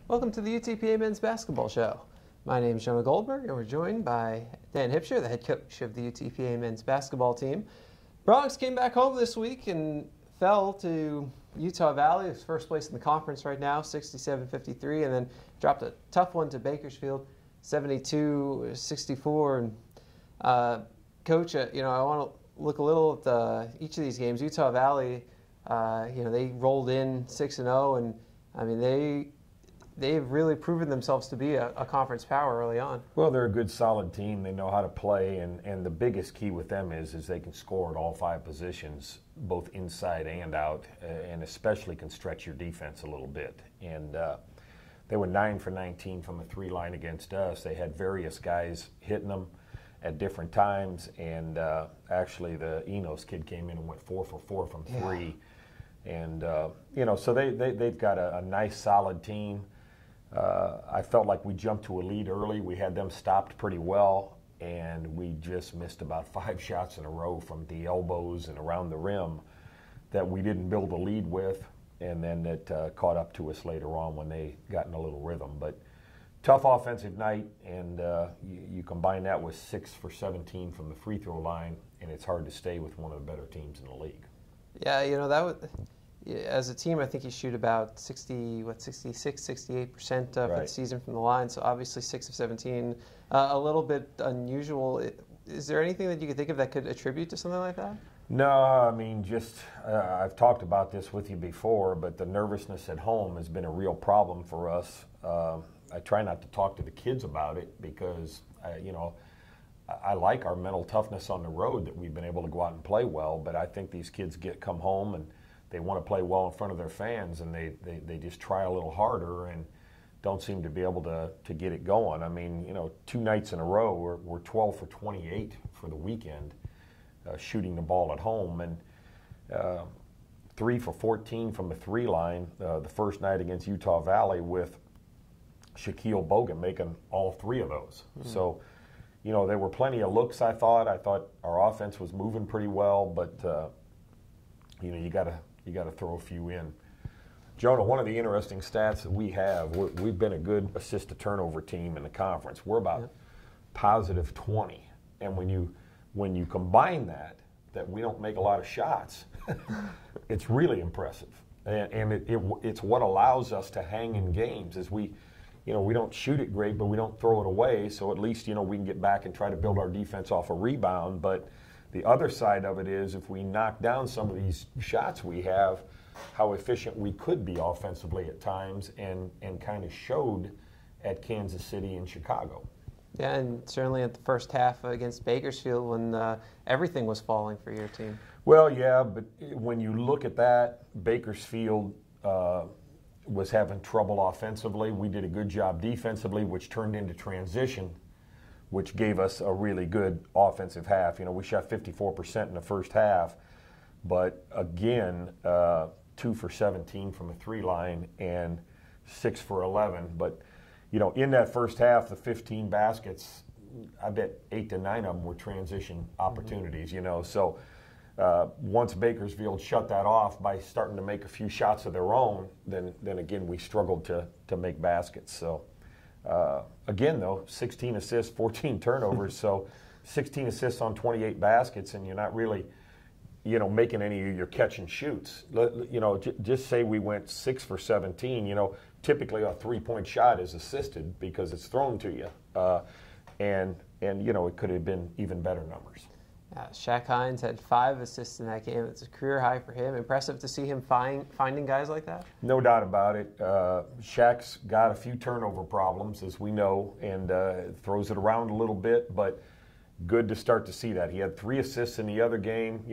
Welcome to the UTPA Men's Basketball Show. My name is Jonah Goldberg, and we're joined by Dan Hipsher, the head coach of the UTPA Men's Basketball team. Bronx came back home this week and fell to Utah Valley, who's first place in the conference right now, 67-53, and then dropped a tough one to Bakersfield, 72-64. And Coach, I want to look a little at each of these games. Utah Valley, they rolled in 6-0, and I mean they've really proven themselves to be a conference power early on. Well, they're a good, solid team. They know how to play, and the biggest key with them is they can score at all five positions, both inside and out, and especially can stretch your defense a little bit. And they were 9 for 19 from the three line against us. They had various guys hitting them at different times, and actually the Enos kid came in and went 4 for 4 from three. And, so they've got a nice, solid team. I felt like we jumped to a lead early. We had them stopped pretty well, and we just missed about 5 shots in a row from the elbows and around the rim that we didn't build a lead with, and then it caught up to us later on when they got in a little rhythm. But tough offensive night, and you combine that with 6 for 17 from the free throw line, and it's hard to stay with one of the better teams in the league. Yeah, that would. As a team, I think you shoot about 68% for the season from the line. So obviously 6 of 17, a little bit unusual. Is there anything that you could think of that could attribute to something like that? No, I mean, just I've talked about this with you before, but the nervousness at home has been a real problem for us. I try not to talk to the kids about it because, I like our mental toughness on the road that we've been able to go out and play well, but I think these kids come home and they want to play well in front of their fans, and they just try a little harder and don't seem to be able to get it going. I mean, 2 nights in a row, we're 12 for 28 for the weekend, shooting the ball at home, and 3 for 14 from the three line the first night against Utah Valley, with Shaquille Bogan making all 3 of those. Mm-hmm. So, there were plenty of looks, I thought. I thought our offense was moving pretty well, but, you got to throw a few in. Jonah, one of the interesting stats that we have, we've been a good assist-to-turnover team in the conference. We're about positive 20. And when you combine that we don't make a lot of shots, it's really impressive. And it's what allows us to hang in games. Is we don't shoot it great, but we don't throw it away. So at least, we can get back and try to build our defense off a rebound. But the other side of it is, if we knock down some of these shots we have, how efficient we could be offensively at times, and kind of showed at Kansas City and Chicago. Yeah, and certainly at the first half against Bakersfield when everything was falling for your team. Well, yeah, but when you look at that, Bakersfield was having trouble offensively. We did a good job defensively, which turned into transition, which gave us a really good offensive half. We shot 54% in the first half, but again, 2 for 17 from the three line and 6 for 11. But, in that first half, the 15 baskets, I bet 8 to 9 of them were transition opportunities, So once Bakersfield shut that off by starting to make a few shots of their own, then again, we struggled to make baskets. So. Again, though, 16 assists, 14 turnovers, so 16 assists on 28 baskets, and you're not really, making any of your catch and shoots. Just say we went 6 for 17. Typically a 3-point shot is assisted because it's thrown to you, and it could have been even better numbers. Shaq Hines had 5 assists in that game. It's a career high for him. Impressive to see him finding guys like that. No doubt about it. Shaq's got a few turnover problems, as we know, and throws it around a little bit, but good to start to see that. He had 3 assists in the other game.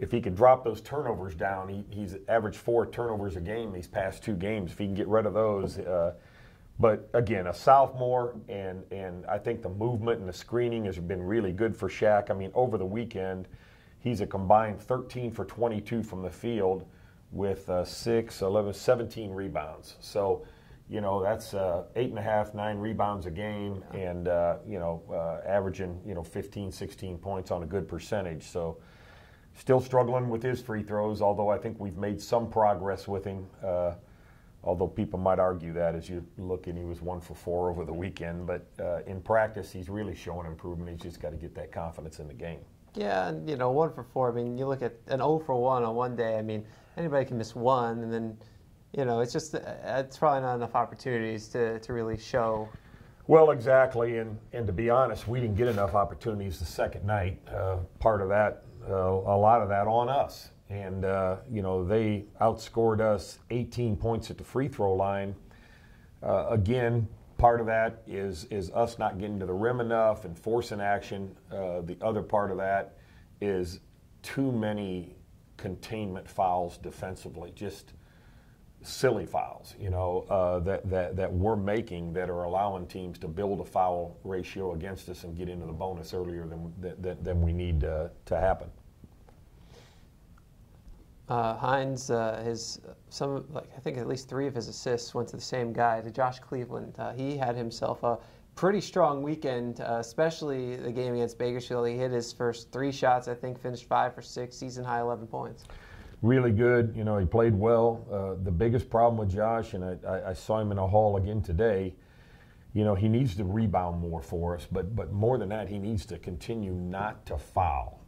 If he could drop those turnovers down, he's averaged 4 turnovers a game these past 2 games. If he can get rid of those, but again, a sophomore, and I think the movement and the screening has been really good for Shaq. I mean, over the weekend, he's a combined 13 for 22 from the field with 6, 11, 17 rebounds. So, that's 8.5, 9 rebounds a game, and, averaging, 15, 16 points on a good percentage. So still struggling with his free throws, although I think we've made some progress with him although people might argue that as you look, and he was 1 for 4 over the weekend. But in practice, he's really showing improvement. He's just got to get that confidence in the game. Yeah, and 1 for 4. I mean, you look at an 0 for 1 on one day. I mean, anybody can miss one, and then it's probably not enough opportunities to really show. Well, exactly, and to be honest, we didn't get enough opportunities the second night. Part of that, a lot of that on us. And, they outscored us 18 points at the free throw line. Again, part of that is us not getting to the rim enough and forcing action. The other part of that is too many containment fouls defensively, just silly fouls, that we're making that are allowing teams to build a foul ratio against us and get into the bonus earlier than we need to happen. Hines, I think at least 3 of his assists went to the same guy, to Josh Cleveland. He had himself a pretty strong weekend, especially the game against Bakersfield. He hit his first 3 shots, I think, finished 5 for 6, season high 11 points. Really good. He played well. The biggest problem with Josh, and I saw him in a hall again today, he needs to rebound more for us, but more than that, he needs to continue not to foul.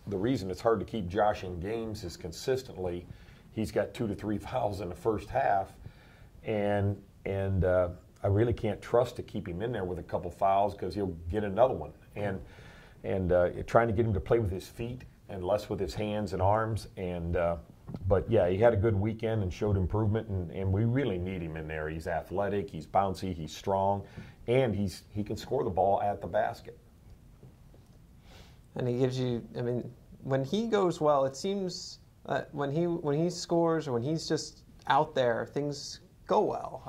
The reason it's hard to keep Josh in games is consistently he's got 2 to 3 fouls in the first half, and I really can't trust to keep him in there with a couple fouls because he'll get another one. And trying to get him to play with his feet and less with his hands and arms. But yeah, he had a good weekend and showed improvement, and we really need him in there. He's athletic, he's bouncy, he's strong, and he can score the ball at the basket. And he gives you, when he goes well, it seems when he scores or when he's just out there, things go well.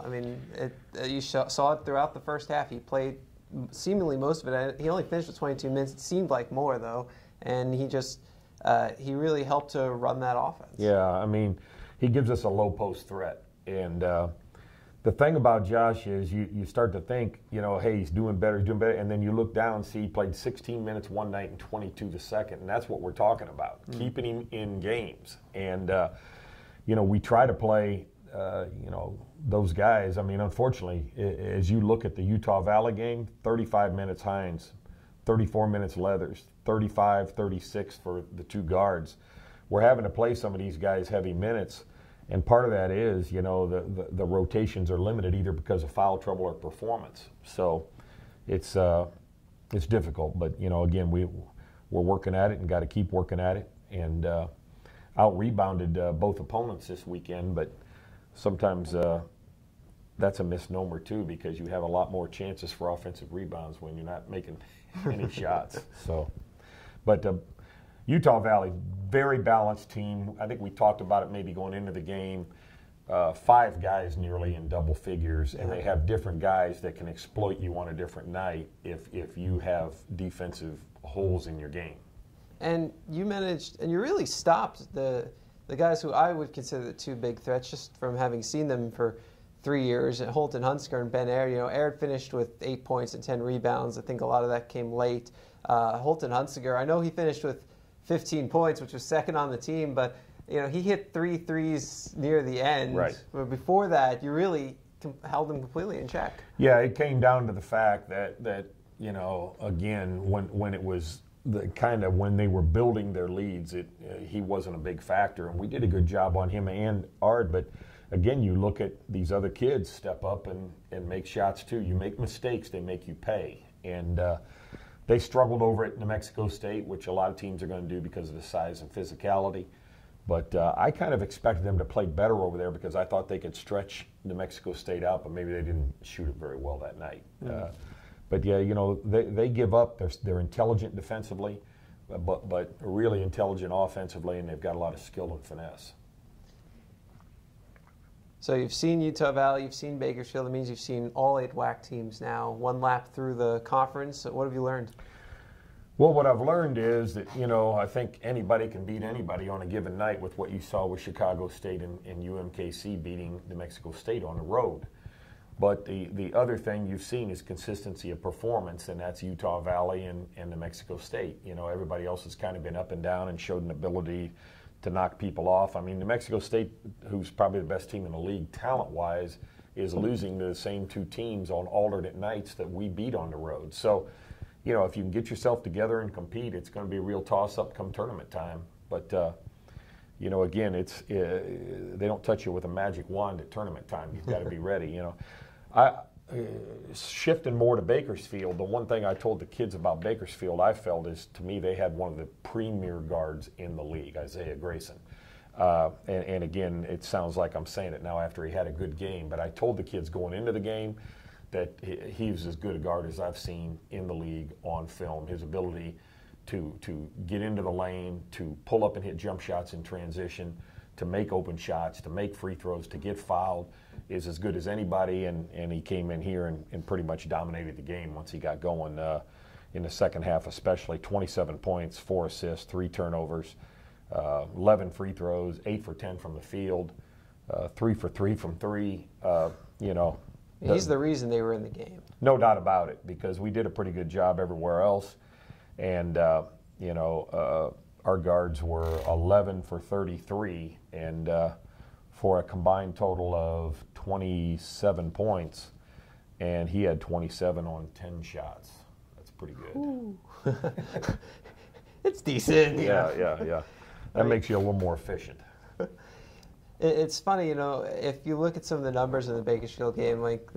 You saw it throughout the first half. He played seemingly most of it. He only finished with 22 minutes. It seemed like more, though. And he really helped to run that offense. Yeah, he gives us a low post threat. And the thing about Josh is you start to think, hey, he's doing better, and then you look down and see he played 16 minutes one night and 22 the second, and that's what we're talking about, keeping him in games. And, we try to play, those guys. Unfortunately, as you look at the Utah Valley game, 35 minutes Hines, 34 minutes Leathers, 35, 36 for the 2 guards. We're having to play some of these guys heavy minutes. And part of that is, the rotations are limited either because of foul trouble or performance. So it's difficult. But, again, we're working at it and got to keep working at it. And out-rebounded both opponents this weekend. But sometimes that's a misnomer, too, because you have a lot more chances for offensive rebounds when you're not making any shots. But Utah Valley, very balanced team. I think we talked about it maybe going into the game. 5 guys nearly in double figures, and they have different guys that can exploit you on a different night if you have defensive holes in your game. And you managed, and you really stopped the guys who I would consider the 2 big threats, just from having seen them for 3 years, Holton Hunsker and Ben Aird. Aird finished with 8 points and 10 rebounds. I think a lot of that came late. Holton Hunsker, I know he finished with 15 points, which was second on the team, but he hit 3 threes near the end. Right. But before that, you really held him completely in check. Yeah, it came down to the fact that again, when it was when they were building their leads, he wasn't a big factor, and we did a good job on him and Ard. But again, you look at these other kids step up and make shots too. You make mistakes, they make you pay. And they struggled over at New Mexico State, which a lot of teams are going to do because of the size and physicality. But I kind of expected them to play better over there because I thought they could stretch New Mexico State out, but maybe they didn't shoot it very well that night. But yeah, they give up. They're intelligent defensively, but really intelligent offensively, and they've got a lot of skill and finesse. So you've seen Utah Valley, you've seen Bakersfield. That means you've seen all 8 WAC teams now. 1 lap through the conference. What have you learned? Well, what I've learned is that, I think anybody can beat anybody on a given night with what you saw with Chicago State and UMKC beating New Mexico State on the road. But the other thing you've seen is consistency of performance, and that's Utah Valley and New Mexico State. Everybody else has kind of been up and down and showed an ability to knock people off. I mean, New Mexico State, who's probably the best team in the league talent-wise, is losing to the same two teams on alternate nights that we beat on the road. So, you know, if you can get yourself together and compete, it's going to be a real toss-up come tournament time. But, you know, again, they don't touch you with a magic wand at tournament time. You've got to be ready, you know. Shifting more to Bakersfield, the one thing I told the kids about Bakersfield I felt is, to me, they had one of the premier guards in the league, Isaiah Grayson. And again, it sounds like I'm saying it now after he had a good game, but I told the kids going into the game that he was as good a guard as I've seen in the league on film. His ability to get into the lane, to pull up and hit jump shots in transition, to make open shots, to make free throws, to get fouled is as good as anybody, and he came in here and pretty much dominated the game once he got going in the second half, especially 27 points, 4 assists, 3 turnovers, 11 free throws, 8 for 10 from the field, 3 for 3 from 3. You know, he's the reason they were in the game. No doubt about it, because we did a pretty good job everywhere else, and you know, our guards were 11 for 33, and for a combined total of 27 points, and he had 27 on 10 shots. That's pretty good. It's decent. Yeah. That makes you a little more efficient. It's funny, you know, if you look at some of the numbers in the Bakersfield game, like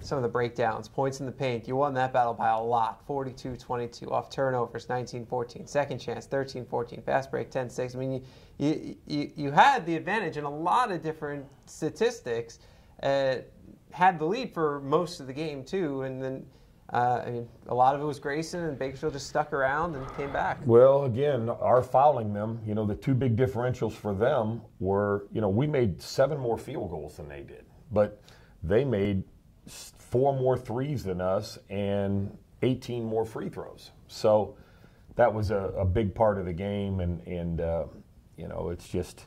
some of the breakdowns, points in the paint, you won that battle by a lot, 42-22, off turnovers, 19-14, second chance, 13-14, fast break, 10-6. I mean, you had the advantage in a lot of different statistics, had the lead for most of the game too, and then I mean, a lot of it was Grayson, and Bakersfield just stuck around and came back. Well, again, our fouling them, you know, the two big differentials for them were, you know, we made 7 more field goals than they did, but they made 4 more threes than us and 18 more free throws. So that was a big part of the game, and you know, it's just,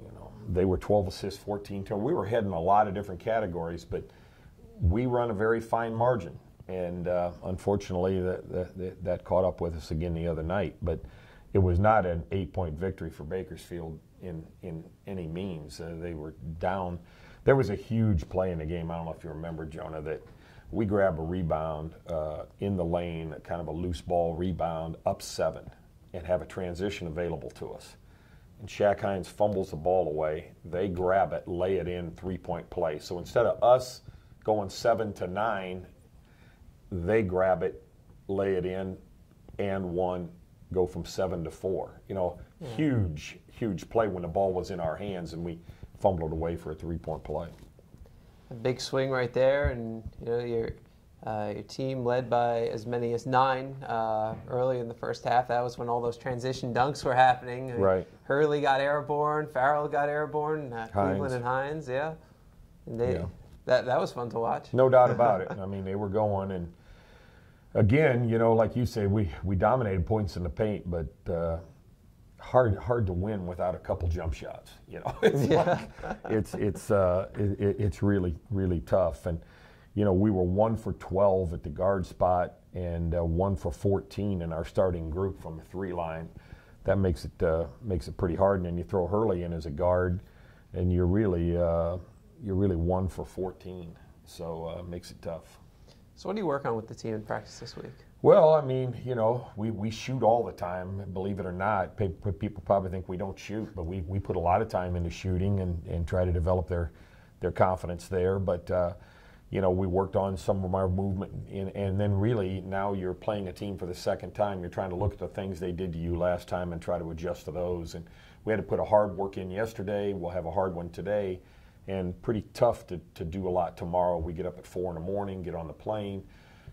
you know, they were 12 assists, 14 turnovers. We were heading a lot of different categories, but we run a very fine margin, and unfortunately that caught up with us again the other night. But it was not an 8-point victory for Bakersfield in any means. They were down. There was a huge play in the game. I don't know if you remember, Jonah, that we grab a rebound in the lane, kind of a loose ball rebound, up 7, and have a transition available to us. And Shaq Hines fumbles the ball away. They grab it, lay it in, 3-point play. So instead of us going 7 to 9, they grab it, lay it in, and 1, go from 7 to 4. You know, huge play when the ball was in our hands, and we fumbled away for a 3-point play. A big swing right there, and you know, your team led by as many as 9 early in the first half. That was when all those transition dunks were happening. Right. Hurley got airborne, Farrell got airborne, Cleveland and Hines, yeah. And that was fun to watch. No doubt about it. I mean, they were going, and again, you know, like you say, we dominated points in the paint, but hard to win without a couple jump shots. You know, it's really tough. And you know, we were 1 for 12 at the guard spot, and 1 for 14 in our starting group from the 3 line. That makes it pretty hard. And then you throw Hurley in as a guard, and you're really 1 for 14. So it makes it tough. So what do you work on with the team in practice this week? Well, I mean, you know, we shoot all the time, believe it or not. People probably think we don't shoot, but we put a lot of time into shooting and try to develop their confidence there. But, you know, we worked on some of our movement, and then really now you're playing a team for the second time. You're trying to look at the things they did to you last time and try to adjust to those. And we had to put a hard work in yesterday. We'll have a hard one today. And pretty tough to do a lot tomorrow. We get up at 4 in the morning, get on the plane,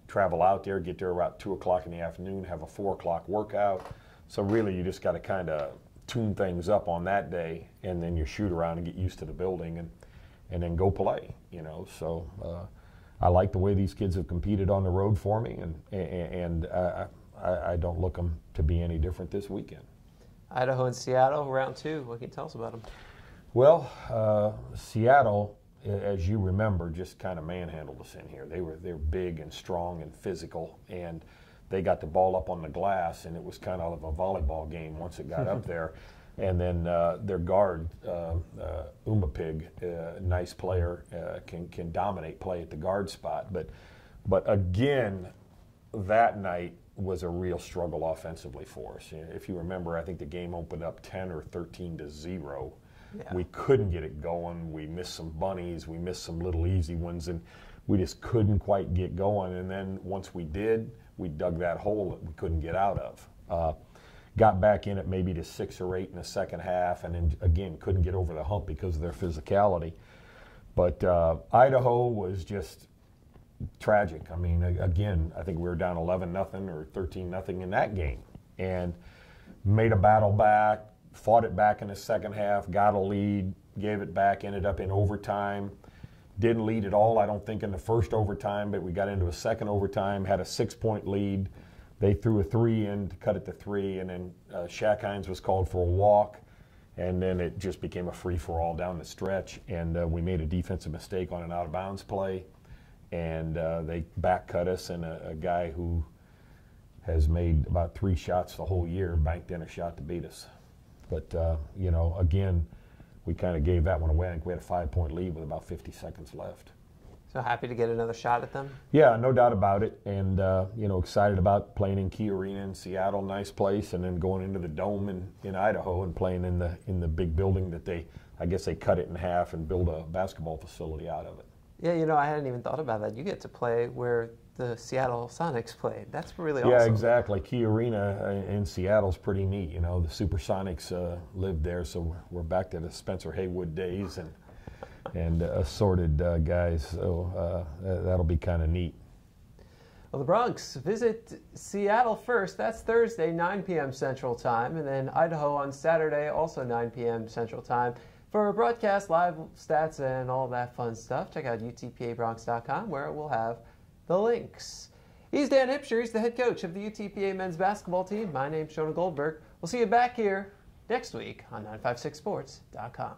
travel out there, get there about 2 o'clock in the afternoon, have a 4 o'clock workout. So really you just got to kind of tune things up on that day, and then you shoot around and get used to the building and then go play, you know. So I like the way these kids have competed on the road for me, and I don't look them to be any different this weekend. Idaho and Seattle, round 2. What can you tell us about them? Well, Seattle, as you remember, just kind of manhandled us in here. They're big and strong and physical, and they got the ball up on the glass, and it was kind of a volleyball game once it got up there. And then their guard, Umapig, nice player, can dominate play at the guard spot. But again, that night was a real struggle offensively for us. If you remember, I think the game opened up 10 or 13-0. Yeah. We couldn't get it going. We missed some bunnies. We missed some little easy ones, and we just couldn't quite get going. And then once we did, we dug that hole that we couldn't get out of. Got back in at maybe to 6 or 8 in the second half, and then again couldn't get over the hump because of their physicality. But Idaho was just tragic. I mean, again, I think we were down 11-0 or 13-0 in that game, and made a battle back, fought it back in the second half, got a lead, gave it back, ended up in overtime. Didn't lead at all, I don't think, in the first overtime, but we got into a second overtime, had a 6-point lead. They threw a 3 in to cut it to 3, and then Shaq Hines was called for a walk, and then it just became a free-for-all down the stretch, and we made a defensive mistake on an out-of-bounds play, and they back-cut us, and a guy who has made about 3 shots the whole year banked in a shot to beat us. But, you know, again, we kind of gave that one away. I think we had a 5-point lead with about 50 seconds left. So happy to get another shot at them? Yeah, no doubt about it. And, you know, excited about playing in Key Arena in Seattle, nice place, and then going into the Dome in Idaho and playing in the big building that I guess they cut it in half and build a basketball facility out of it. Yeah, you know, I hadn't even thought about that. You get to play where the Seattle Sonics played. That's really awesome. Yeah, exactly. Key Arena in Seattle's pretty neat. You know, the Supersonics lived there, so we're back to the Spencer Haywood days and assorted guys. So that'll be kind of neat. Well, the Bronx visit Seattle first. That's Thursday, 9 p.m. Central Time, and then Idaho on Saturday, also 9 p.m. Central Time. For broadcast, live stats, and all that fun stuff, check out UTPABronx.com, where we'll have the links. He's Dan Hipsher. He's the head coach of the UTPA men's basketball team. My name's Jonah Goldberg. We'll see you back here next week on 956sports.com.